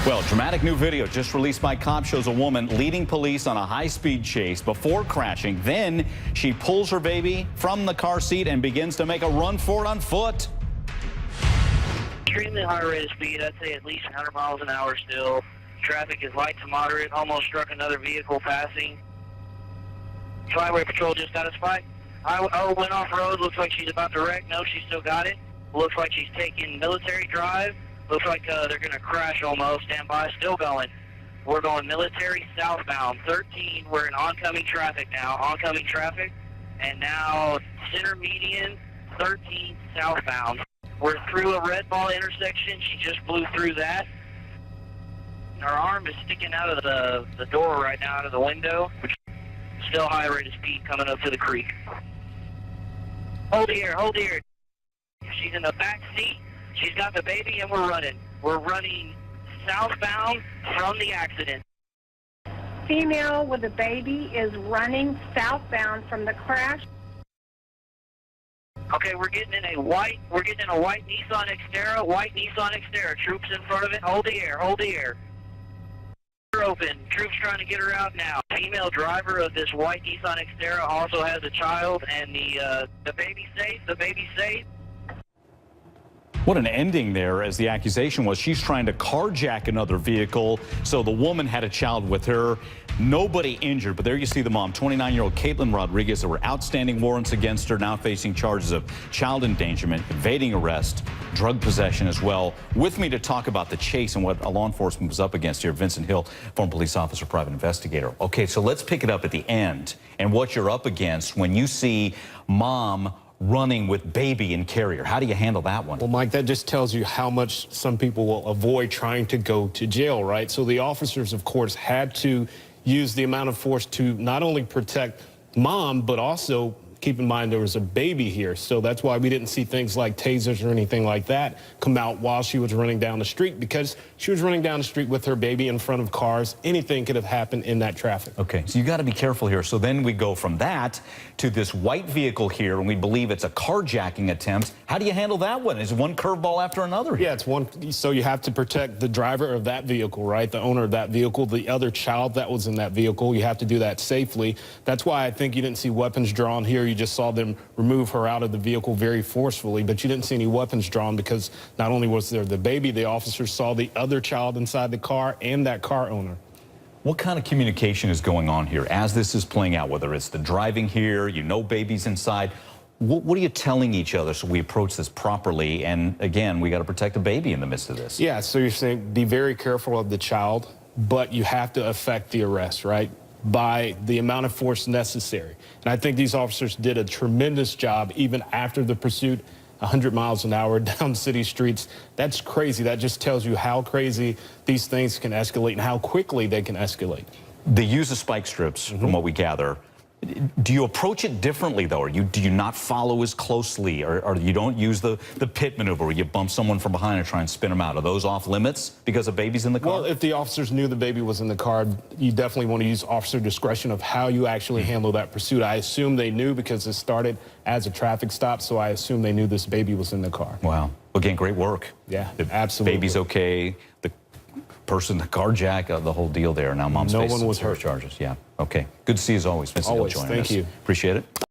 Well, dramatic new video just released by cops shows a woman leading police on a high-speed chase before crashing. Then she pulls her baby from the car seat and begins to make a run for it on foot. Extremely high rate of speed. I'd say at least 100 miles an hour still. Traffic is light to moderate. Almost struck another vehicle passing. Flyway Patrol just got a spike. I went off road. Looks like she's about to wreck. No, she still got it. Looks like she's taking military drive. Looks like they're going to crash almost. Stand by, still going. We're going military southbound. 13, we're in oncoming traffic now. Oncoming traffic. And now center median, 13 southbound. We're through a red ball intersection. She just blew through that. Her arm is sticking out of the door right now, out of the window. Still high rate of speed coming up to the creek. Hold here, hold here. She's in the back seat. She's got the baby and we're running. We're running southbound from the accident. Female with a baby is running southbound from the crash. Okay, we're getting in a white Nissan Xterra, Troops in front of it. Hold the air, hold the air. Open. Troops trying to get her out now. Female driver of this white Nissan Xterra also has a child, and the baby's safe. The baby's safe. What an ending there, as the accusation was she's trying to carjack another vehicle. So the woman had a child with her. Nobody injured, but there you see the mom, 29-year-old Caitlin Rodriguez. There were outstanding warrants against her, now facing charges of child endangerment, evading arrest, drug possession as well. With me to talk about the chase and what law enforcement was up against here, Vincent Hill, former police officer, private investigator. Okay, so let's pick it up at the end and what you're up against when you see mom running with baby and carrier. How do you handle that one? Well, Mike, that just tells you how much some people will avoid trying to go to jail, right? So the officers, of course, had to use the amount of force to not only protect mom, but also keep in mind there was a baby here. So that's why we didn't see things like tasers or anything like that come out while she was running down the street, because she was running down the street with her baby in front of cars. Anything could have happened in that traffic. Okay, so you got to be careful here. So then we go from that to this white vehicle here, and we believe it's a carjacking attempt. How do you handle that one? Is it one curveball after another here? Yeah, it's one. So you have to protect the driver of that vehicle, right? The owner of that vehicle, the other child that was in that vehicle. You have to do that safely. That's why I think you didn't see weapons drawn here. You just saw them remove her out of the vehicle very forcefully, but you didn't see any weapons drawn because not only was there the baby, the officers saw the other child inside the car and that car owner. What kind of communication is going on here as this is playing out, whether it's the driving here, you know baby's inside? What are you telling each other so we approach this properly? And again, we got to protect the baby in the midst of this. Yeah, so you're saying be very careful of the child, but you have to effect the arrest, right, by the amount of force necessary. And I think these officers did a tremendous job even after the pursuit, 100 miles an hour down city streets. That's crazy. That just tells you how crazy these things can escalate and how quickly they can escalate. They use the spike strips, from what we gather. Do you approach it differently, though? Or do you not follow as closely? Or you don't use the pit maneuver where you bump someone from behind and try and spin them out? Are those off limits because a baby's in the car? Well, if the officers knew the baby was in the car, you definitely want to use officer discretion of how you actually handle that pursuit. I assume they knew because it started as a traffic stop, so I assume they knew this baby was in the car. Wow. Again, great work. Yeah, the absolutely. Baby's okay. The person, the carjack, the whole deal there. Now mom's facing some serious charges. Yeah. Okay. Good to see you as always, Vincent Hill, joining us. Thank you. Appreciate it.